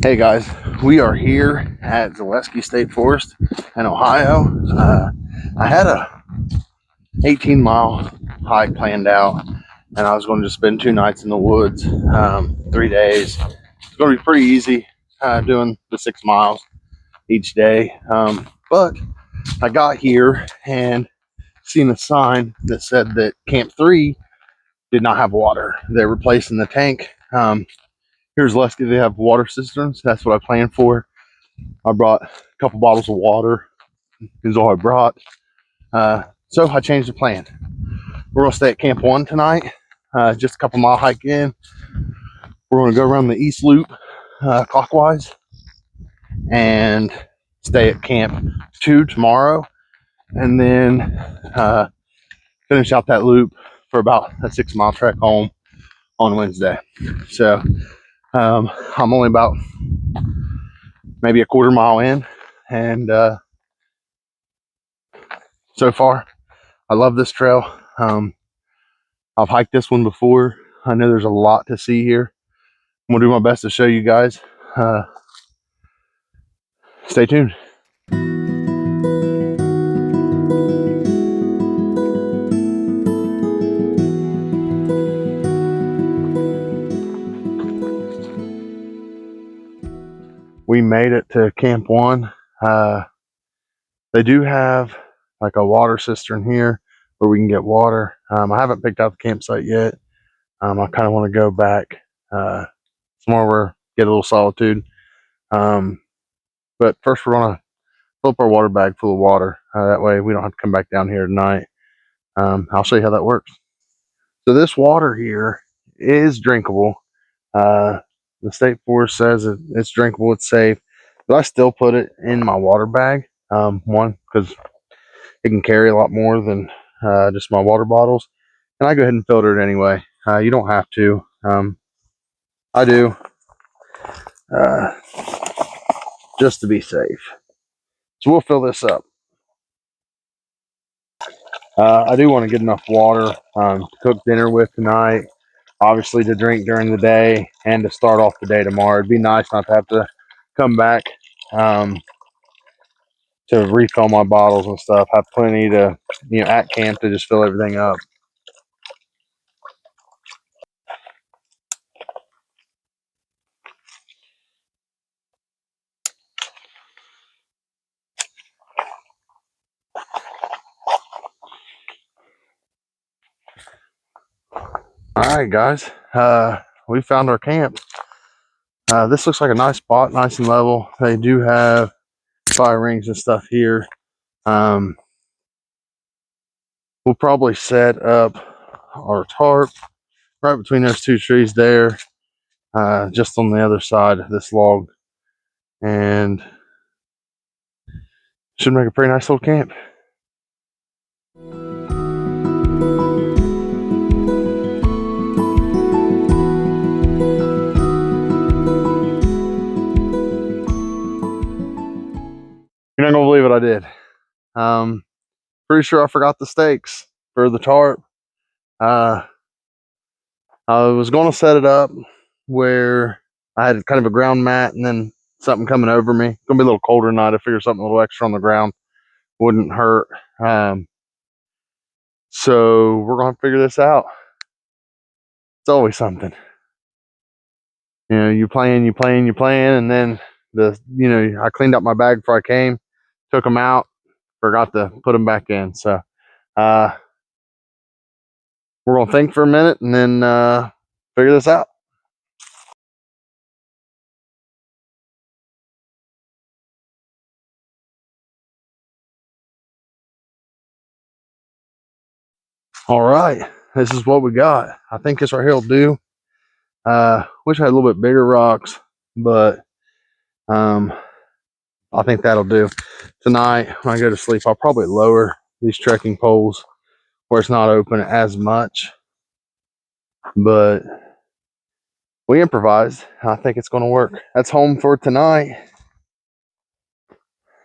Hey guys, we are here at Zaleski State Forest in Ohio. I had a 18-mile hike planned out, and I was going to just spend 2 nights in the woods, 3 days. It's going to be pretty easy doing the 6 miles each day. But I got here and seen a sign that said that Camp 3 did not have water. They're replacing the tank. Here's Zaleski, they have water cisterns. That's what I planned for. I brought a couple bottles of water. Is all I brought. So I changed the plan. We're gonna stay at Camp 1 tonight. Just a couple mile hike in. We're gonna go around the east loop clockwise and stay at Camp 2 tomorrow, and then finish out that loop for about a 6 mile trek home on Wednesday. So I'm only about maybe a quarter mile in, and so far I love this trail. I've hiked this one before. I know there's a lot to see here. I'm gonna do my best to show you guys. Stay tuned. We made it to Camp 1. They do have like a water cistern here where we can get water. I haven't picked out the campsite yet. I kind of want to go back somewhere where get a little solitude. But first we're gonna fill up our water bag full of water. That way we don't have to come back down here tonight. I'll show you how that works. So this water here is drinkable. The state forest says it's drinkable, it's safe, but I still put it in my water bag. One, because it can carry a lot more than just my water bottles, and I go ahead and filter it anyway. You don't have to. I do, just to be safe. So we'll fill this up. I do want to get enough water to cook dinner with tonight, obviously to drink during the day, and to start off the day tomorrow. It'd be nice not to have to come back to refill my bottles and stuff. Have plenty to, at camp to just fill everything up. All right, guys, we found our camp. This looks like a nice spot, nice and level. They do have fire rings and stuff here. We'll probably set up our tarp right between those two trees there, just on the other side of this log, and should make a pretty nice little camp. You're not gonna believe what I did. Pretty sure I forgot the stakes for the tarp. I was gonna set it up where I had kind of a ground mat and then something coming over me. It's gonna be a little colder tonight. I figured something a little extra on the ground wouldn't hurt. So we're gonna figure this out. It's always something. You plan, and then I cleaned up my bag before I came, took them out, forgot to put them back in. So we're gonna think for a minute and then figure this out. All right, this is what we got. I think this right here will do. Wish I had a little bit bigger rocks, but I think that'll do. Tonight, when I go to sleep, I'll probably lower these trekking poles where it's not open as much. But we improvised. I think it's going to work. That's home for tonight.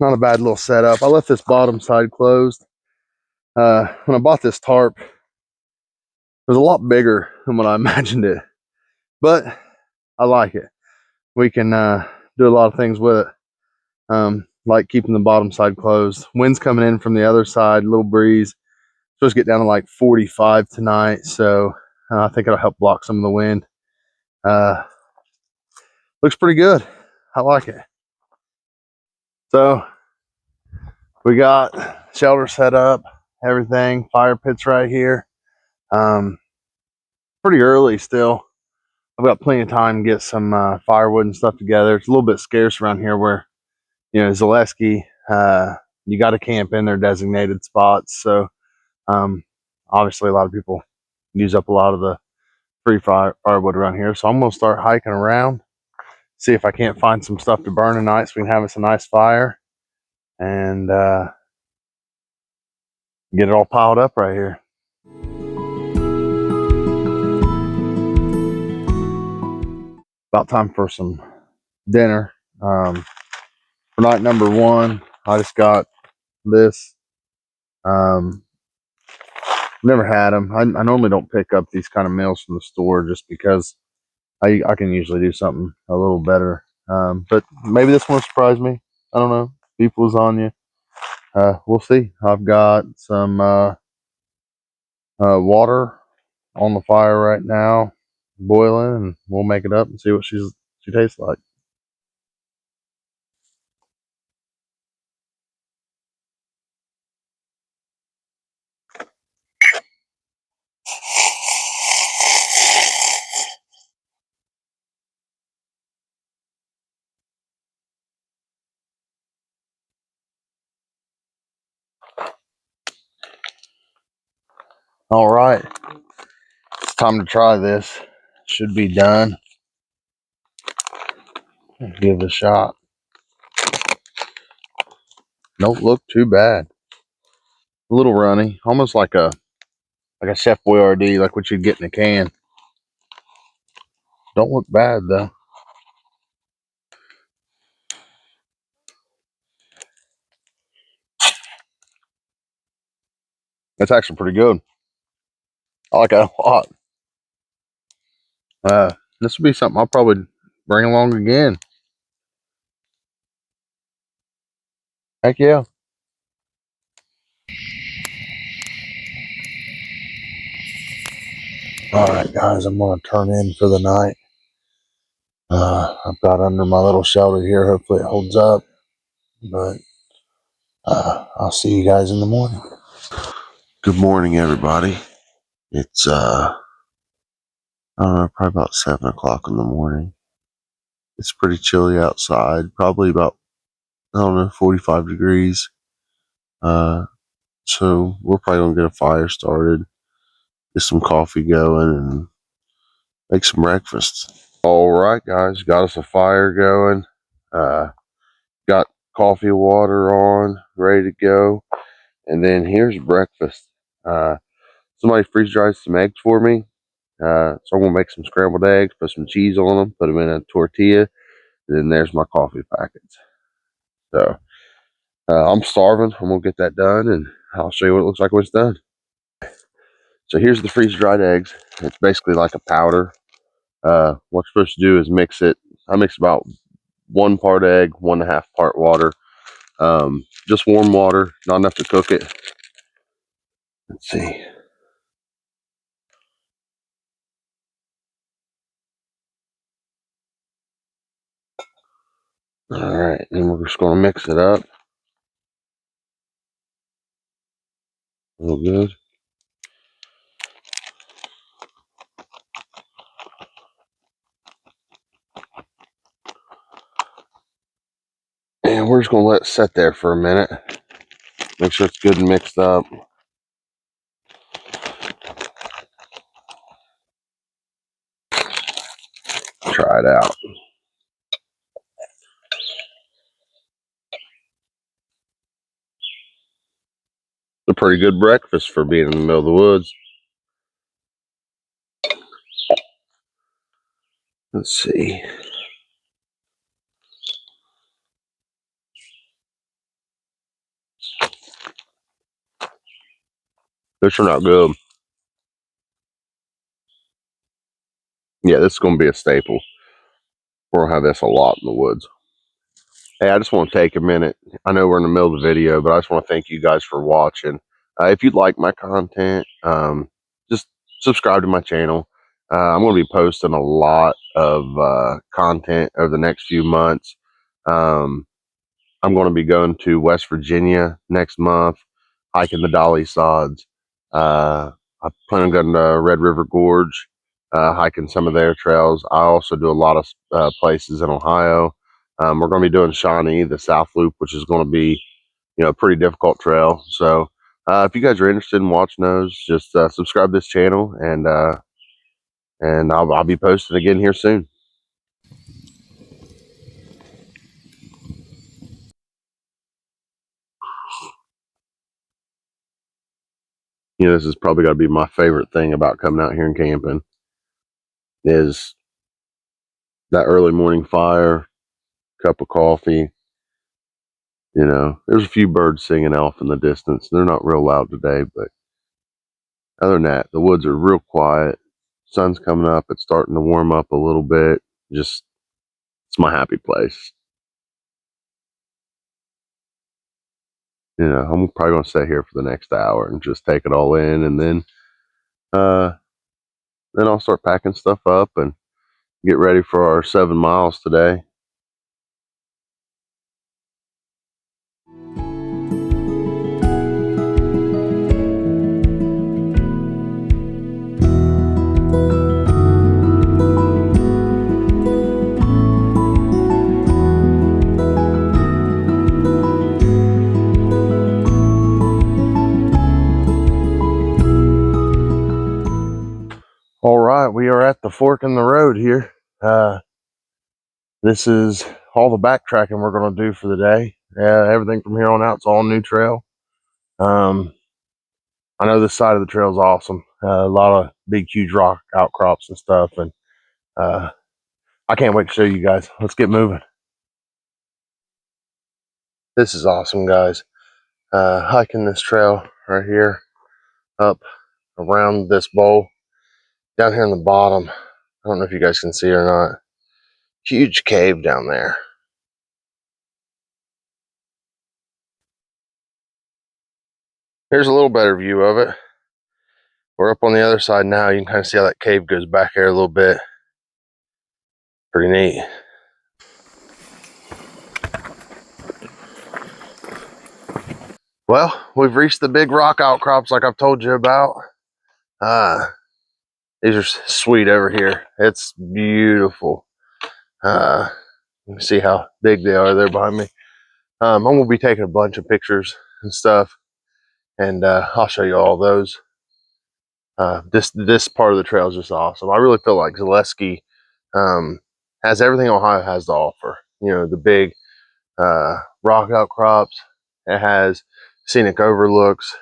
Not a bad little setup. I left this bottom side closed. When I bought this tarp, it was a lot bigger than what I imagined it. But I like it. We can do a lot of things with it. Like keeping the bottom side closed. Wind's coming in from the other side, little breeze. Supposed to get down to like 45 tonight, so I think it'll help block some of the wind. Looks pretty good. I like it. So we got shelter set up, everything, fire pits right here. Pretty early still. I've got plenty of time to get some firewood and stuff together. It's a little bit scarce around here where, Zaleski, you got to camp in their designated spots. So obviously a lot of people use up a lot of the free firewood around here. So I'm going to start hiking around, see if I can't find some stuff to burn tonight so we can have us a nice fire and get it all piled up right here. About time for some dinner. For night number one, I just got this. Never had them. I normally don't pick up these kind of meals from the store just because I can usually do something a little better. But maybe this one will surprise me. I don't know. Beef lasagna. We'll see. I've got some water on the fire right now, boiling, and we'll make it up and see what she tastes like. All right, it's time to try this. Should be done. Give it a shot. Don't look too bad. A little runny, almost like a Chef Boyardee, like what you'd get in a can. Don't look bad though. That's actually pretty good. I like that a lot. This will be something I'll probably bring along again. Heck yeah. All right, guys, I'm going to turn in for the night. I've got under my little shelter here. Hopefully it holds up. But I'll see you guys in the morning. Good morning, everybody. It's, I don't know, probably about 7 o'clock in the morning. It's pretty chilly outside. Probably about, I don't know, 45 degrees. So we're probably going to get a fire started, get some coffee going, and make some breakfast. All right, guys, got us a fire going. Got coffee, water on, ready to go. And then here's breakfast. Somebody freeze dried some eggs for me. So I'm going to make some scrambled eggs, put some cheese on them, put them in a tortilla. And then there's my coffee packets. So I'm starving. I'm going to get that done, and I'll show you what it looks like when it's done. So here's the freeze dried eggs. It's basically like a powder. What you're supposed to do is mix it. I mix about 1 part egg, 1.5 part water. Just warm water, not enough to cook it. Let's see. All right, and we're just going to mix it up. Real good. And we're just going to let it sit there for a minute. Make sure it's good and mixed up. Try it out. It's a pretty good breakfast for being in the middle of the woods. Let's see. This turned out good. Yeah, this is going to be a staple. We're going to have this a lot in the woods. Hey, I just want to take a minute. I know we're in the middle of the video, but I just want to thank you guys for watching. If you'd like my content, just subscribe to my channel. I'm going to be posting a lot of content over the next few months. Um, I'm going to be going to West Virginia next month, hiking the Dolly Sods. I plan on going to Red River Gorge, hiking some of their trails. I also do a lot of places in Ohio. We're going to be doing Shawnee, the South Loop, which is going to be, a pretty difficult trail. So if you guys are interested in watching those, just subscribe to this channel, and I'll be posting again here soon. This is probably got to be my favorite thing about coming out here and camping is that early morning fire, cup of coffee. There's a few birds singing off in the distance. They're not real loud today, but other than that, the woods are real quiet. Sun's coming up. It's starting to warm up a little bit. Just, it's my happy place. I'm probably going to stay here for the next hour and just take it all in, and then I'll start packing stuff up and get ready for our 7 miles today. All right, we are at the fork in the road here. This is all the backtracking we're going to do for the day. Everything from here on out is all new trail. I know this side of the trail is awesome. A lot of big, huge rock outcrops and stuff, and I can't wait to show you guys. Let's get moving. This is awesome, guys. Hiking this trail right here up around this bowl. Down here in the bottom, I don't know if you guys can see or not, huge cave down there. Here's a little better view of it. We're up on the other side now. You can kind of see how that cave goes back there a little bit. Pretty neat. Well, we've reached the big rock outcrops like I've told you about. These are sweet over here. It's beautiful. You can see how big they are there behind me. I'm going to be taking a bunch of pictures and stuff, and I'll show you all those. This part of the trail is just awesome. I really feel like Zaleski has everything Ohio has to offer. The big rock outcrops. It has scenic overlooks.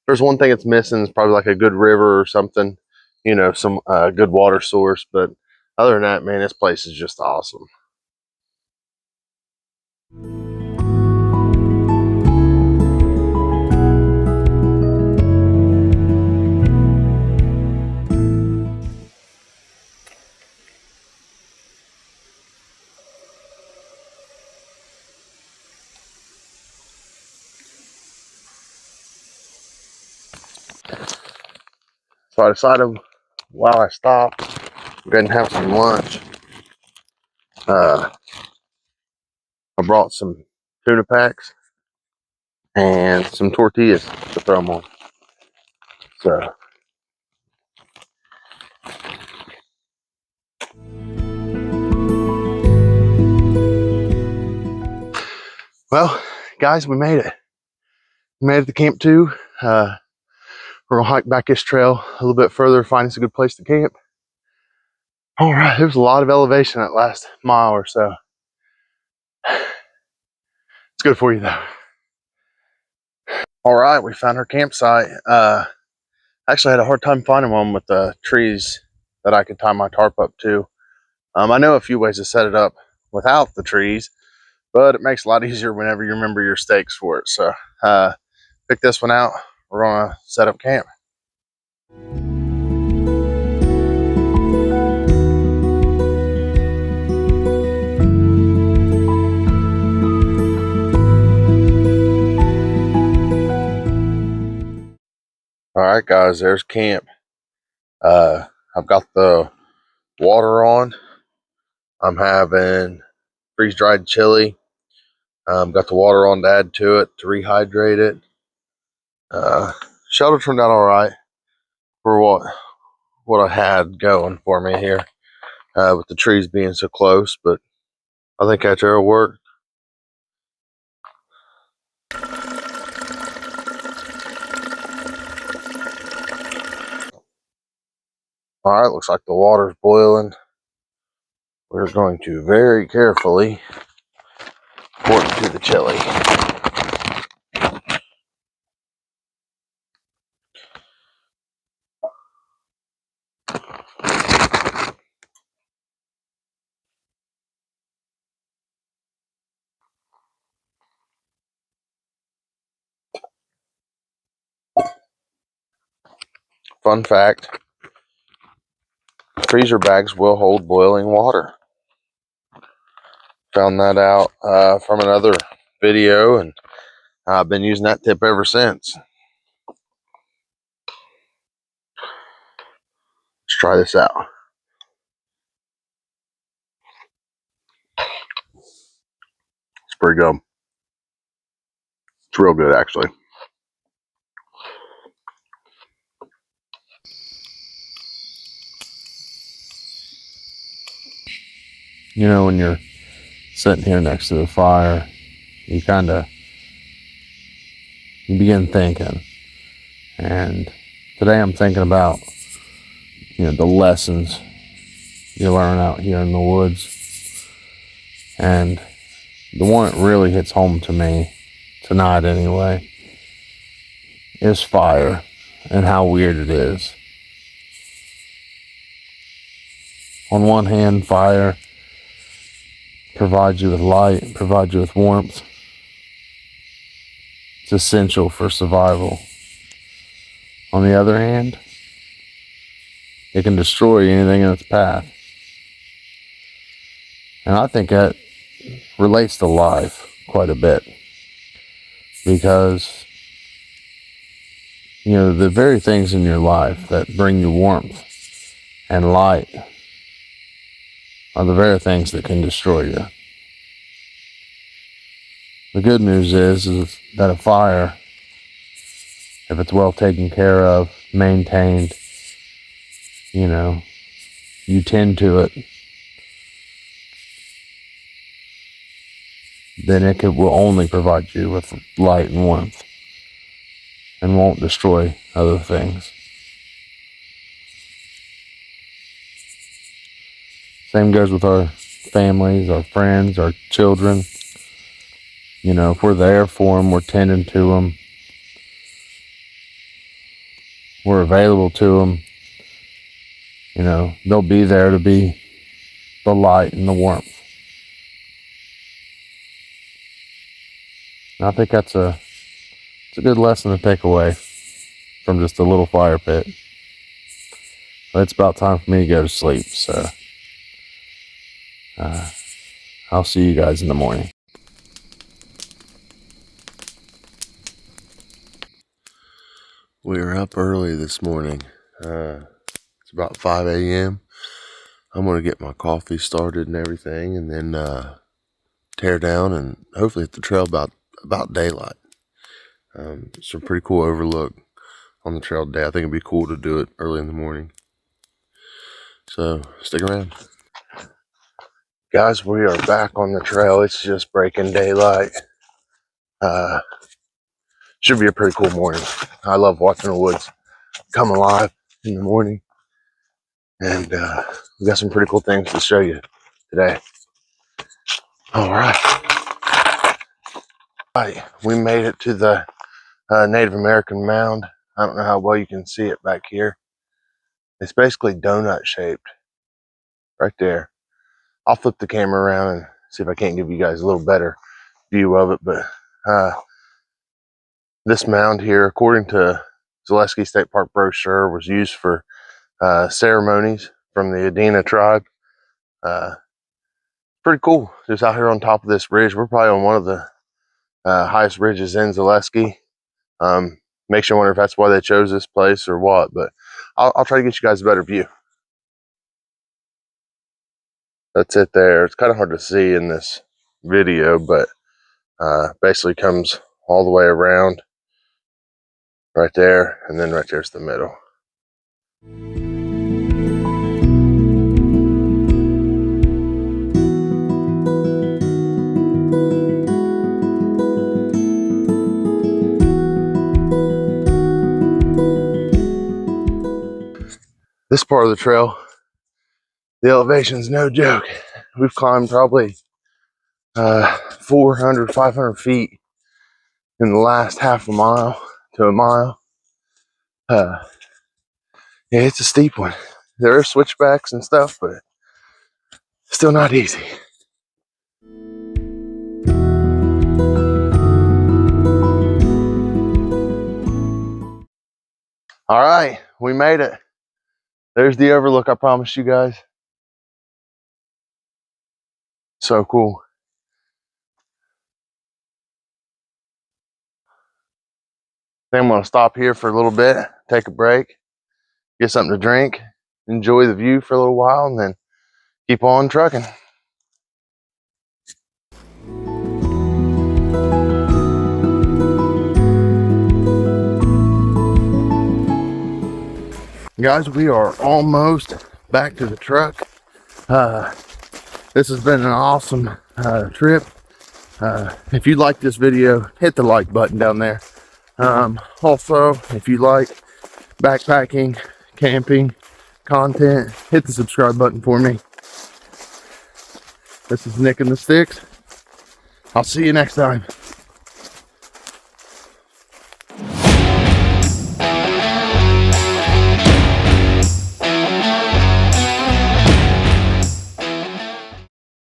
There's one thing it's missing is probably like a good river or something. Some good water source. But other than that, man, this place is just awesome. So I decided while I stopped, I'm going to have some lunch. I brought some tuna packs and some tortillas to throw them on. So, well, guys, we made it. We made it to Camp 2. We're gonna hike back this trail a little bit further, find us a good place to camp. All right, there's a lot of elevation that last mile or so. It's good for you though. All right, we found our campsite. Actually, I had a hard time finding one with the trees that I could tie my tarp up to. I know a few ways to set it up without the trees, but it makes it a lot easier whenever you remember your stakes for it. So pick this one out. We're gonna set up camp. right, guys, there's camp. I've got the water on. I'm having freeze-dried chili. Got the water on to add to it to rehydrate it. Shelter turned out all right for what I had going for me here, with the trees being so close. But I think that will work. All right, looks like the water's boiling. We're going to very carefully pour it to the chili. Fun fact, freezer bags will hold boiling water. Found that out from another video, and I've been using that tip ever since. Let's try this out. It's pretty good. It's real good, actually. You know, when you're sitting here next to the fire, you begin thinking. And today I'm thinking about, the lessons you learn out here in the woods. And the one that really hits home to me, tonight anyway, is fire and how weird it is. On one hand, fire provides you with light, provides you with warmth. It's essential for survival. On the other hand, it can destroy anything in its path. And I think that relates to life quite a bit. Because, the very things in your life that bring you warmth and light are the very things that can destroy you. The good news is that a fire, if it's well taken care of, maintained, you tend to it, then will only provide you with light and warmth and won't destroy other things. Same goes with our families, our friends, our children. If we're there for them, we're tending to them, we're available to them, they'll be there to be the light and the warmth. And I think it's a good lesson to take away from just a little fire pit. But it's about time for me to go to sleep, so I'll see you guys in the morning. We are up early this morning. It's about 5 a.m. I'm going to get my coffee started and everything, and then tear down and hopefully hit the trail about daylight. Some pretty cool overlook on the trail today. I think it'd be cool to do it early in the morning. So stick around. Guys, we are back on the trail. It's just breaking daylight. Should be a pretty cool morning. I love watching the woods come alive in the morning. And we got some pretty cool things to show you today. All right. We made it to the Native American mound. I don't know how well you can see it back here. It's basically donut shaped right there. I'll flip the camera around and see if I can't give you guys a little better view of it. But this mound here, according to Zaleski State Park brochure, was used for ceremonies from the Adena tribe. Pretty cool. Just out here on top of this ridge. We're probably on one of the highest ridges in Zaleski. Makes you wonder if that's why they chose this place or what, but I'll try to get you guys a better view. That's it there. It's kind of hard to see in this video, but basically comes all the way around right there, and then right there's the middle. This part of the trail, the elevation's no joke. We've climbed probably 400, 500 feet in the last half a mile to a mile. Yeah, it's a steep one. There are switchbacks and stuff, but still not easy. All right, we made it. There's the overlook I promised you guys. So cool. Then I'm gonna stop here for a little bit, take a break, get something to drink, enjoy the view for a little while, and then keep on trucking. Guys, we are almost back to the truck. This has been an awesome trip. If you like this video, hit the like button down there. Also, if you like backpacking, camping content, hit the subscribe button for me. This is Nick and the Sticks. I'll see you next time.